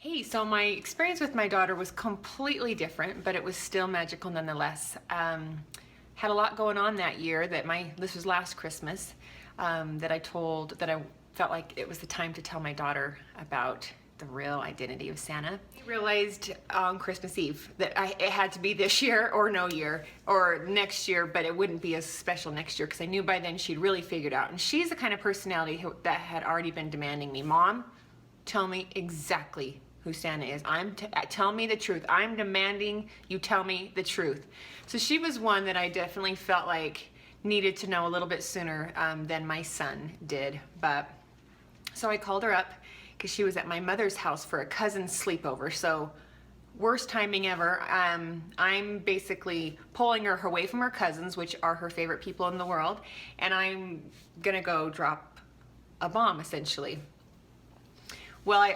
Hey, so my experience with my daughter was completely different, but it was still magical nonetheless. Had a lot going on that year this was last Christmas, that I felt like it was the time to tell my daughter about the real identity of Santa. I realized on Christmas Eve that it had to be this year or no year or next year, but it wouldn't be as special next year because I knew by then she'd really figured out. And she's the kind of personality that had already been demanding me, Mom, tell me exactly who Santa is. Tell me the truth. I'm demanding you tell me the truth. So she was one that I definitely felt like needed to know a little bit sooner than my son did. So I called her up because she was at my mother's house for a cousin's sleepover. So worst timing ever. I'm basically pulling her away from her cousins, which are her favorite people in the world, and I'm gonna go drop a bomb essentially. Well,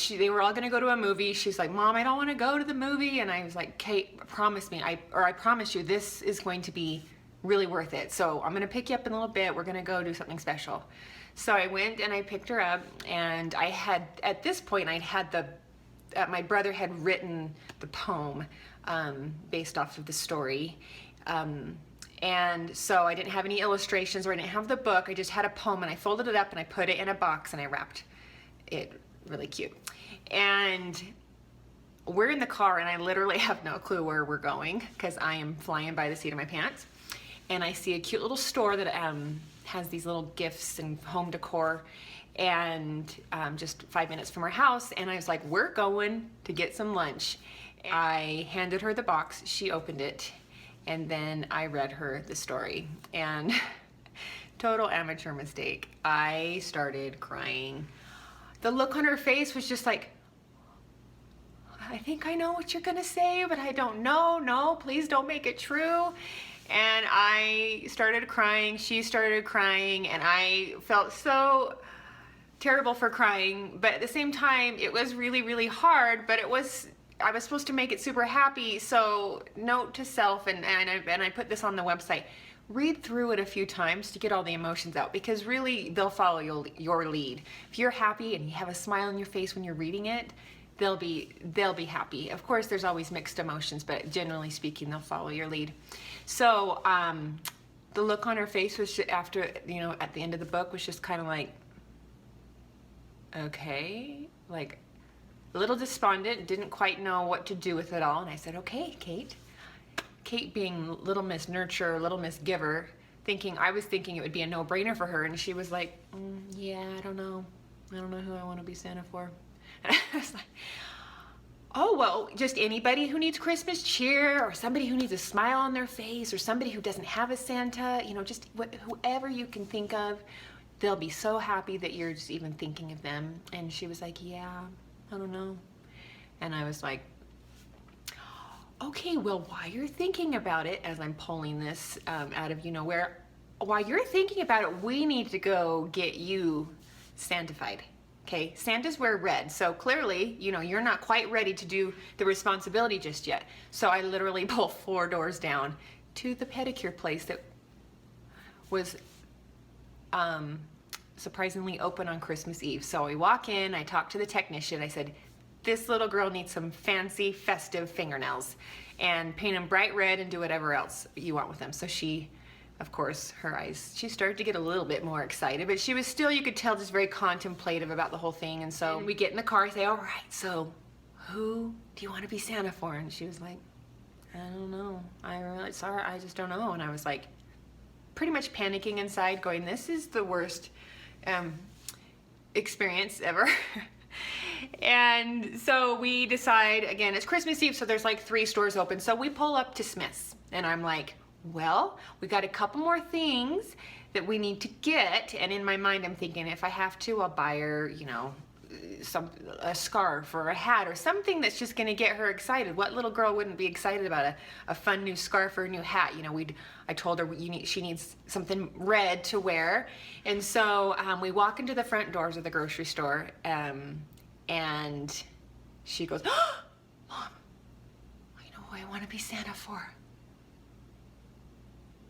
they were all gonna go to a movie. She's like, Mom, I don't wanna go to the movie. And I was like, Kate, promise me, I promise you this is going to be really worth it. So I'm gonna pick you up in a little bit. We're gonna go do something special. So I went and I picked her up, and at this point, my brother had written the poem based off of the story. And so I didn't have any illustrations or I didn't have the book. I just had a poem, and I folded it up and I put it in a box and I wrapped it really cute. And we're in the car, and I literally have no clue where we're going because I am flying by the seat of my pants. And I see a cute little store that has these little gifts and home decor, and just 5 minutes from our house. And I was like, we're going to get some lunch. I handed her the box, she opened it, and then I read her the story. And total amateur mistake, I started crying. The look on her face was just like, I think I know what you're gonna say, but I don't know. No, please don't make it true. And I started crying, she started crying, and I felt so terrible for crying, but at the same time, it was really, really hard, but I was supposed to make it super happy. So note to self, and I put this on the website, read through it a few times to get all the emotions out, because really they'll follow your lead. If you're happy and you have a smile on your face when you're reading it, they'll be happy. Of course, there's always mixed emotions, but generally speaking, they'll follow your lead. So the look on her face was after, at the end of the book was just kind of like, okay, like a little despondent, didn't quite know what to do with it all. And I said, okay, Kate. Kate being little Miss Nurture, little Miss Giver, I was thinking it would be a no-brainer for her, and she was like, yeah, I don't know who I want to be Santa for. And I was like, oh, well, just anybody who needs Christmas cheer, or somebody who needs a smile on their face, or somebody who doesn't have a Santa, just whoever you can think of, they'll be so happy that you're just even thinking of them. And she was like, yeah, I don't know. And I was like, okay, well, while you're thinking about it, as I'm pulling this out of where, while you're thinking about it, we need to go get you Santified. Okay, Santas wear red, so clearly, you're not quite ready to do the responsibility just yet. So I literally pulled 4 doors down to the pedicure place that was surprisingly open on Christmas Eve. So we walk in, I talk to the technician, I said, this little girl needs some fancy, festive fingernails, and paint them bright red and do whatever else you want with them. So she, of course, her eyes, she started to get a little bit more excited, but she was still, you could tell, just very contemplative about the whole thing. And so we get in the car, I say, all right, so who do you want to be Santa for? And she was like, I don't know. Sorry, I just don't know. And I was like, pretty much panicking inside, going, this is the worst experience ever. And so we decide, again, it's Christmas Eve, so there's like 3 stores open. So we pull up to Smith's, and I'm like, well, we got a couple more things that we need to get. And in my mind, I'm thinking, if I have to, I'll buy her, a scarf or a hat or something that's just gonna get her excited. What little girl wouldn't be excited about a fun new scarf or a new hat? I told her she needs something red to wear. And so we walk into the front doors of the grocery store, and she goes, oh, Mom, I know who I want to be Santa for.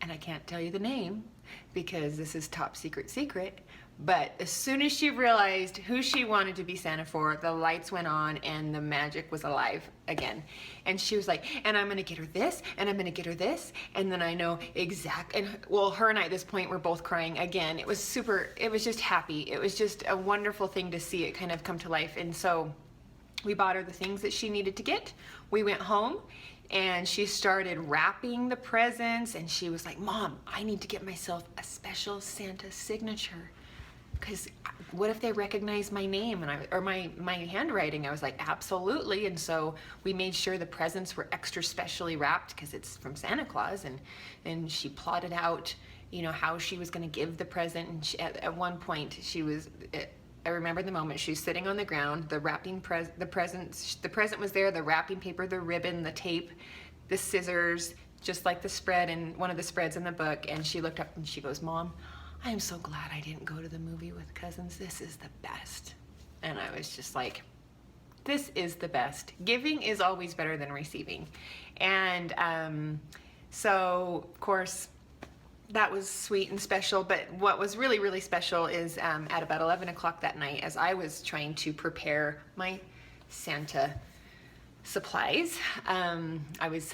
And I can't tell you the name because this is top secret, But as soon as she realized who she wanted to be Santa for, the lights went on and the magic was alive again. And she was like, and I'm gonna get her this, and I'm gonna get her this, and then I know and well, her and I at this point were both crying again. It was just happy. It was just a wonderful thing to see it kind of come to life. And so we bought her the things that she needed to get. We went home and she started wrapping the presents, and she was like, Mom, I need to get myself a special Santa signature. Because what if they recognize my name or my handwriting? I was like, absolutely. And so we made sure the presents were extra specially wrapped because it's from Santa Claus. And she plotted out, how she was going to give the present. And at one point, I remember the moment she was sitting on the ground, the present was there, the wrapping paper, the ribbon, the tape, the scissors, just like the spread in one of the spreads in the book. And she looked up and she goes, Mom, I am so glad I didn't go to the movie with cousins. This is the best. And I was just like, this is the best. Giving is always better than receiving. And so, of course, that was sweet and special. But what was really, really special is at about 11 o'clock that night, as I was trying to prepare my Santa supplies, I was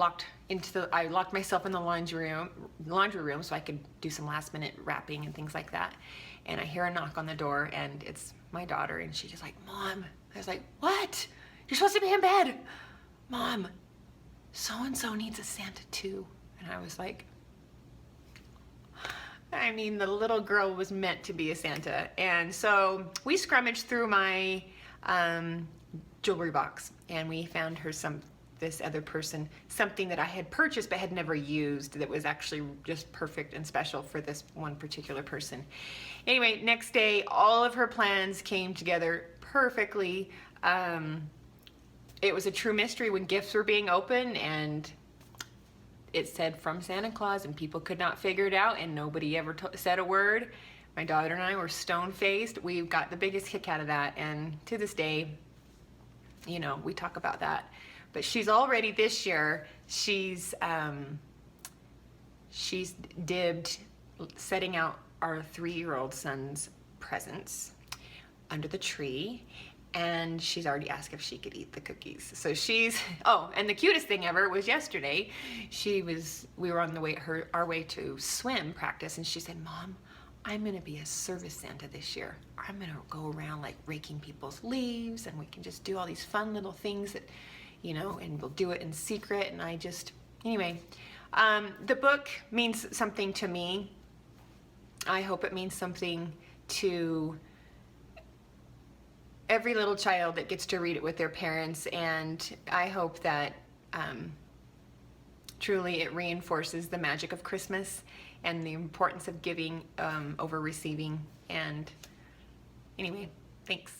I locked myself in the laundry room so I could do some last minute wrapping and things like that. And I hear a knock on the door, and it's my daughter, and she's just like, Mom. I was like, what? You're supposed to be in bed. Mom, so-and-so needs a Santa too. And I was like, the little girl was meant to be a Santa. And so we scrummaged through my jewelry box, and we found her this other person, something that I had purchased but had never used that was actually just perfect and special for this one particular person. Anyway, next day, all of her plans came together perfectly. It was a true mystery when gifts were being opened, and it said from Santa Claus, and people could not figure it out, and nobody ever said a word. My daughter and I were stone-faced. We got the biggest kick out of that, and to this day, we talk about that. But she's already this year, she's dibbed setting out our 3-year-old son's presents under the tree, and she's already asked if she could eat the cookies. So and the cutest thing ever was yesterday. We were on our way to swim practice, and she said, Mom, I'm gonna be a service Santa this year. I'm gonna go around like raking people's leaves, and we can just do all these fun little things that, and we'll do it in secret. And anyway, the book means something to me. I hope it means something to every little child that gets to read it with their parents, and I hope that truly it reinforces the magic of Christmas and the importance of giving over receiving. And anyway, thanks.